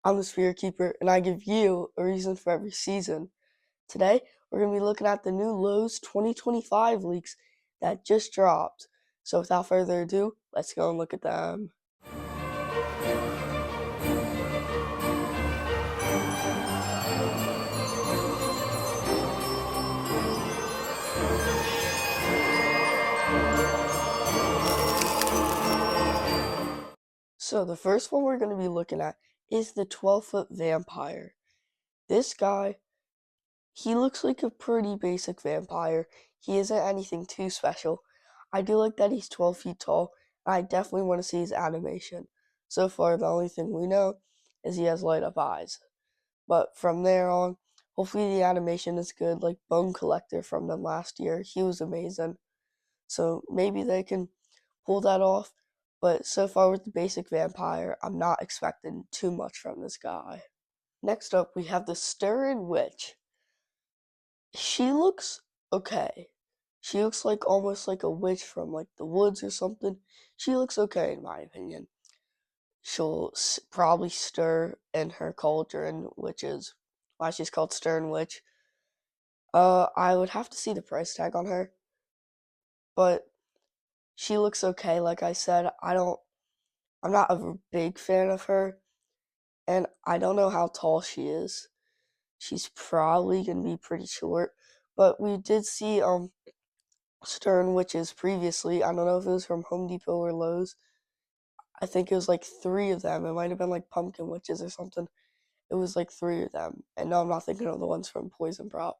I'm the Spirit Keeper, and I give you a reason for every season. Today, we're going to be looking at the new Lowe's 2025 leaks that just dropped. So, without further ado, let's go and look at them. So, the first one we're going to be looking at is the 12-foot vampire. This guy, he looks like a pretty basic vampire. He isn't anything too special. I do like that he's 12 feet tall, and I definitely want to see his animation. So far, the only thing we know is he has light up eyes. But from there on, hopefully the animation is good, like Bone Collector from them last year. He was amazing. So maybe they can pull that off. But so far with the basic vampire, I'm not expecting too much from this guy. Next up, we have the Stirring Witch. She looks okay. She looks like almost like a witch from like the woods or something. She looks okay in my opinion. She'll probably stir in her cauldron, which is why she's called Stern Witch. I would have to see the price tag on her, but she looks okay. Like I said, I'm not a big fan of her, and I don't know how tall she is. She's probably gonna be pretty short, but we did see Stern Witches previously. I don't know if it was from Home Depot or Lowe's. I think it was like three of them. It might have been like Pumpkin Witches or something. It was like three of them. And no, I'm not thinking of the ones from Poison Prop,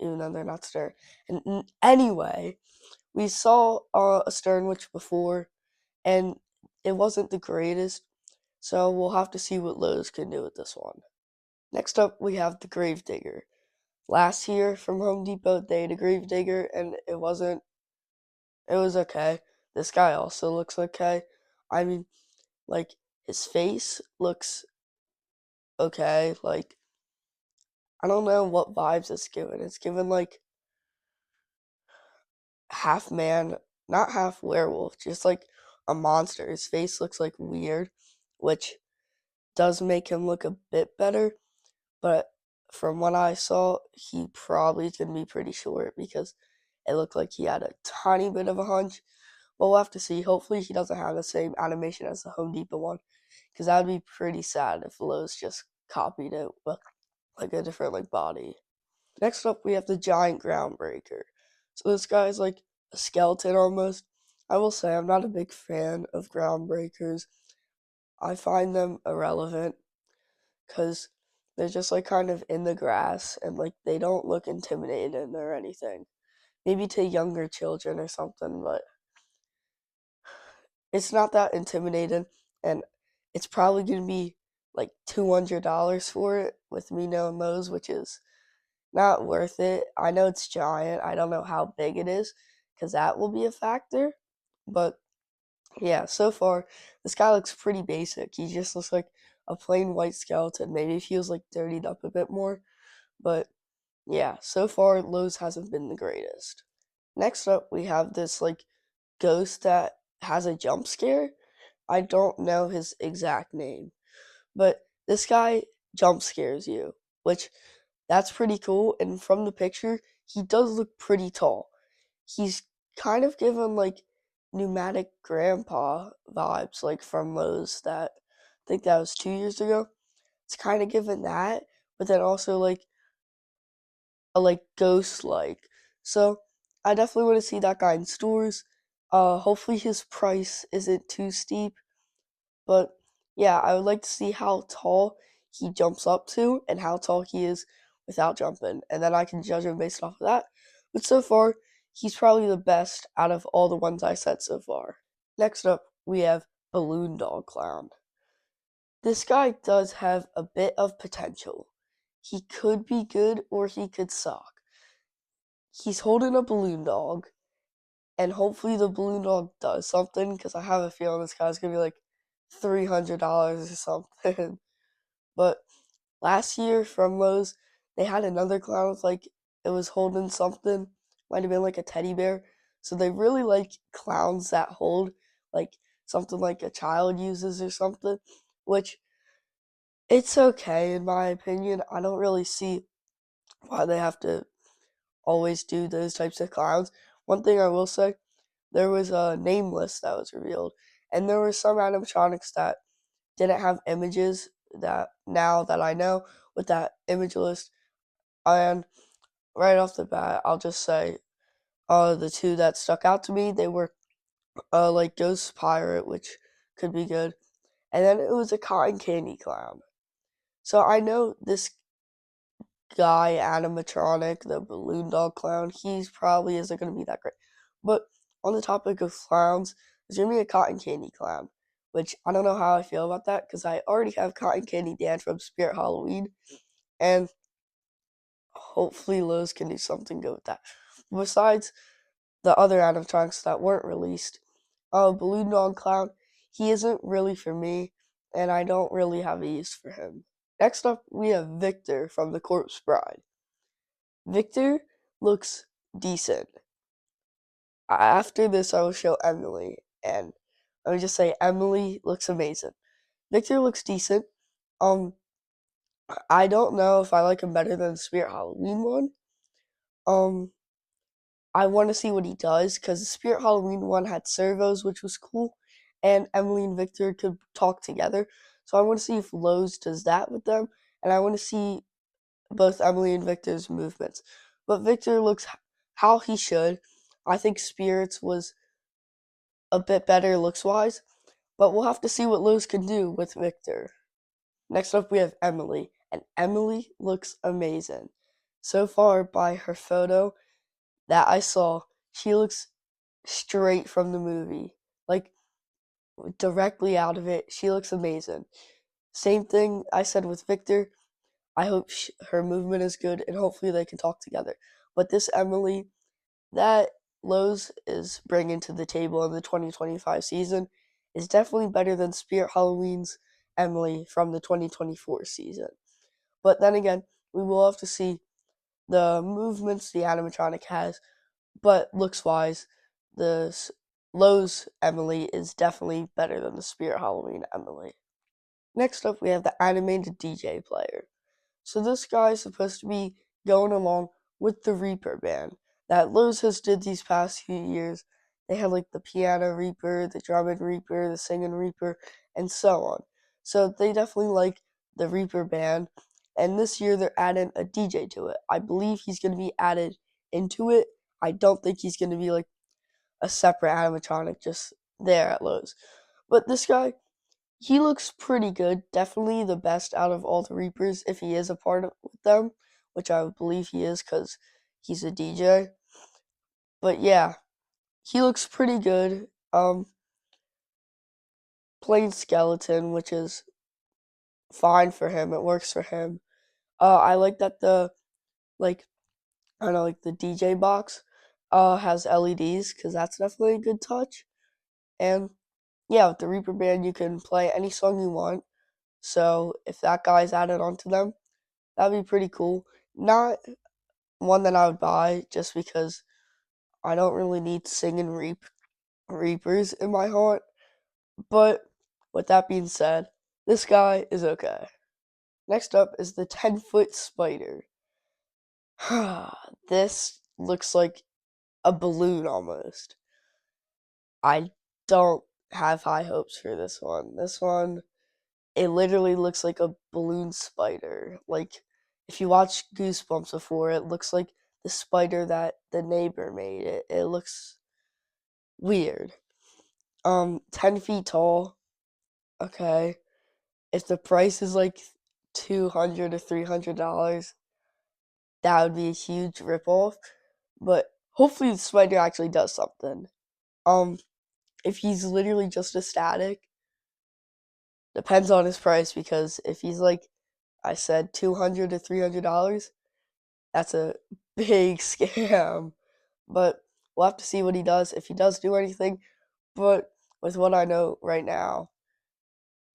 even though they're not Stern. And anyway, we saw a Stern Witch before, and it wasn't the greatest. So we'll have to see what Lowe's can do with this one. Next up, we have the Gravedigger. Last year from Home Depot, they had a Gravedigger, and it was okay. This guy also looks okay. I mean, like, his face looks okay. Like, I don't know what vibes it's given. It's given, like, half man, not half werewolf, just like a monster. His face looks, like, weird, which does make him look a bit better. But from what I saw, he probably is going to be pretty short because it looked like he had a tiny bit of a hunch. But we'll have to see. Hopefully he doesn't have the same animation as the Home Depot one, because that would be pretty sad if Lowe's just copied it with like a different like body. Next up, we have the giant Groundbreaker. So this guy's like a skeleton almost. I will say I'm not a big fan of Groundbreakers. I find them irrelevant because they're just like kind of in the grass and like they don't look intimidating or anything. Maybe to younger children or something, but it's not that intimidating, and it's probably going to be like $200 for it with me knowing Lowe's, which is not worth it. I know it's giant. I don't know how big it is because that will be a factor. But yeah, so far, this guy looks pretty basic. He just looks like a plain white skeleton. Maybe if he was like dirtied up a bit more. But yeah, so far, Lowe's hasn't been the greatest. Next up, we have this like ghost that has a jump scare. I don't know his exact name, but this guy jump scares you, which that's pretty cool. And from the picture, he does look pretty tall. He's kind of given like pneumatic grandpa vibes, like from Lowe's that I think that was 2 years ago. It's kind of given that, but then also like a like ghost like. So I definitely want to see that guy in stores. Hopefully his price isn't too steep. But yeah, I would like to see how tall he jumps up to and how tall he is without jumping. And then I can judge him based off of that. But so far, he's probably the best out of all the ones I said so far. Next up, we have Balloon Dog Clown. This guy does have a bit of potential. He could be good or he could suck. He's holding a balloon dog, and hopefully the balloon dog does something because I have a feeling this guy's gonna be like $300 or something. But last year from Lowe's, they had another clown with like it was holding something, might have been like a teddy bear. So they really like clowns that hold like something like a child uses or something, which It's okay in my opinion. I don't really see why they have to always do those types of clowns. One thing I will say, there was a name list that was revealed, and there were some animatronics that didn't have images that now that I know with that image list. And right off the bat, I'll just say the two that stuck out to me, they were like Ghost Pirate, which could be good, and then it was a cotton candy clown. So I know this guy animatronic, the balloon dog clown, he's probably isn't going to be that great. But on the topic of clowns, there's going to be a cotton candy clown, which I don't know how I feel about that because I already have Cotton Candy Dan from Spirit Halloween, and hopefully Lowe's can do something good with that. Besides the other animatronics that weren't released, Balloon Dog Clown, he isn't really for me, and I don't really have a use for him. Next up, we have Victor from The Corpse Bride. Victor looks decent. After this, I will show Emily, and let me just say, Emily looks amazing. Victor looks decent. Um, I don't know if I like him better than the Spirit Halloween one. Um, I want to see what he does because the Spirit Halloween one had servos, which was cool, and Emily and Victor could talk together. So I want to see if Lowe's does that with them, and I want to see both Emily and Victor's movements. But Victor looks how he should. I think Spirits was a bit better looks wise, but we'll have to see what Lowe's can do with Victor. Next up, we have Emily, and Emily looks amazing. So far, by her photo that I saw, she looks straight from the movie, like directly out of it. She looks amazing. Same thing I said with Victor. I hope her movement is good, and hopefully they can talk together. But this Emily, that Lowe's is bringing to the table in the 2025 season is definitely better than Spirit Halloween's Emily from the 2024 season. But then again, we will have to see the movements the animatronic has, but looks wise, the Lowe's Emily is definitely better than the Spirit Halloween Emily. Next up, we have the animated DJ player. So this guy is supposed to be going along with the Reaper band that Lowe's has did these past few years. They had like the piano Reaper, the drumming Reaper, the singing Reaper, and so on. So they definitely like the Reaper band, and this year they're adding a DJ to it. I believe he's going to be added into it. I don't think he's going to be like a separate animatronic just there at Lowe's. But this guy, he looks pretty good. Definitely the best out of all the Reapers if he is a part of them, which I would believe he is because he's a DJ. But yeah, he looks pretty good. Plain skeleton, which is fine for him. It works for him. I like that the like I don't know, like the DJ box has LEDs because that's definitely a good touch. And yeah, with the Reaper band, you can play any song you want. So if that guy's added onto them, that'd be pretty cool. Not one that I would buy just because I don't really need singing reapers in my haunt. But with that being said, this guy is okay. Next up is the 10-foot spider. This looks like a balloon almost. I don't have high hopes for this one. This one, it literally looks like a balloon spider. Like, if you watched Goosebumps before, it looks like the spider that the neighbor made. It looks weird. 10 feet tall. Okay. If the price is like $200 to $300, that would be a huge ripoff. But hopefully the spider actually does something. Um, if he's literally just a static, depends on his price because if he's like I said $200 to $300, that's a big scam. But we'll have to see what he does if he does do anything. But with what I know right now,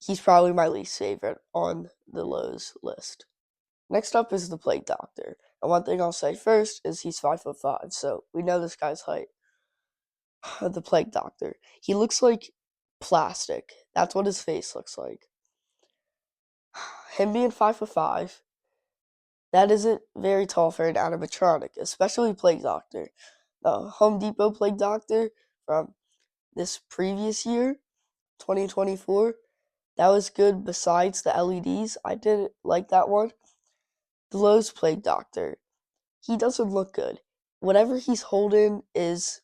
he's probably my least favorite on the Lowe's list. Next up is the Plague Doctor. And one thing I'll say first is he's 5'5", so we know this guy's height. The Plague Doctor. He looks like plastic. That's what his face looks like. him being 5'5", that isn't very tall for an animatronic, especially Plague Doctor. The Home Depot Plague Doctor from this previous year, 2024, that was good besides the LEDs. I didn't like that one. The Lowe's Plague Doctor, he doesn't look good. Whatever he's holding is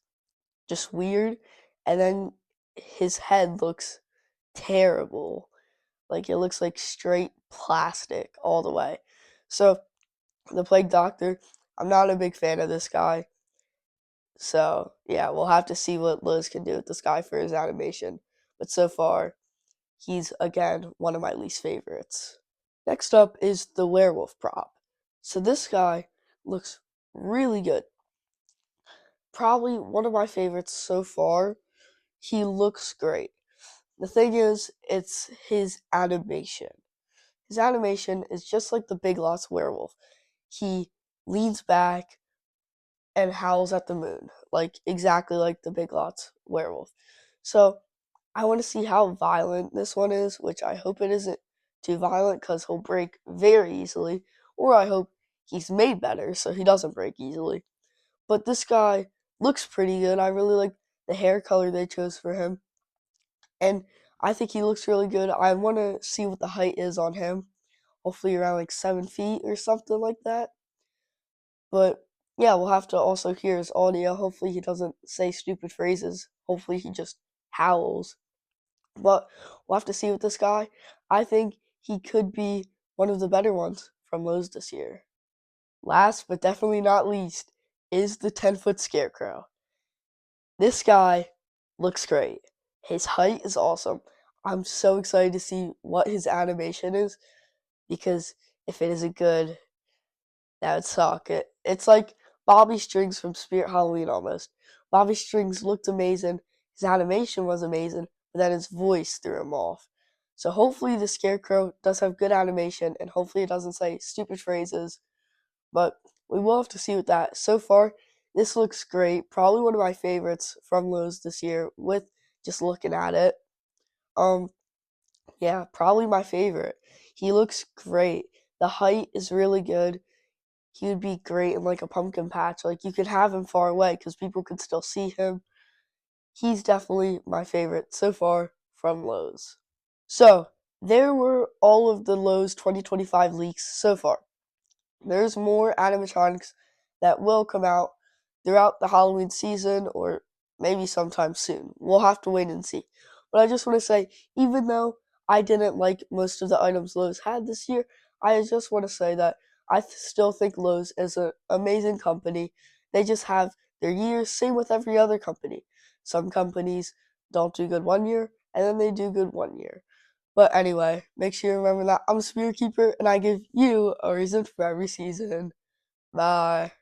just weird, and then his head looks terrible. Like it looks like straight plastic all the way. So the Plague Doctor, I'm not a big fan of this guy. So yeah, we'll have to see what Liz can do with this guy for his animation. But so far, he's again one of my least favorites. Next up is the werewolf prop. So this guy looks really good. Probably one of my favorites so far. He looks great. The thing is, it's his animation. His animation is just like the Big Lots werewolf. He leans back and howls at the moon, like exactly like the Big Lots werewolf. So I want to see how violent this one is, which I hope it isn't too violent because he'll break very easily, or I hope he's made better so he doesn't break easily. But this guy looks pretty good. I really like the hair color they chose for him, and I think he looks really good. I want to see what the height is on him. Hopefully around like 7 feet or something like that. But yeah, we'll have to also hear his audio. Hopefully he doesn't say stupid phrases. Hopefully he just howls. But we'll have to see with this guy. I think he could be one of the better ones from Lowe's this year. Last but definitely not least is the 10-foot Scarecrow. This guy looks great. His height is awesome. I'm so excited to see what his animation is because if it isn't good, that would suck. It's like Bobby Strings from Spirit Halloween almost. Bobby Strings looked amazing. His animation was amazing, but then his voice threw him off. So hopefully the Scarecrow does have good animation, and hopefully it doesn't say stupid phrases. But we will have to see with that. So far, this looks great. Probably one of my favorites from Lowe's this year. With just looking at it, um, yeah, probably my favorite. He looks great. The height is really good. He would be great in like a pumpkin patch. Like you could have him far away because people could still see him. He's definitely my favorite so far from Lowe's. So there were all of the Lowe's 2025 leaks so far. There's more animatronics that will come out throughout the Halloween season or maybe sometime soon. We'll have to wait and see. But I just want to say, even though I didn't like most of the items Lowe's had this year, I just want to say that I still think Lowe's is an amazing company. They just have their years, same with every other company. Some companies don't do good one year, and then they do good one year. But anyway, make sure you remember that I'm a Spirit Keeper and I give you a reason for every season. Bye.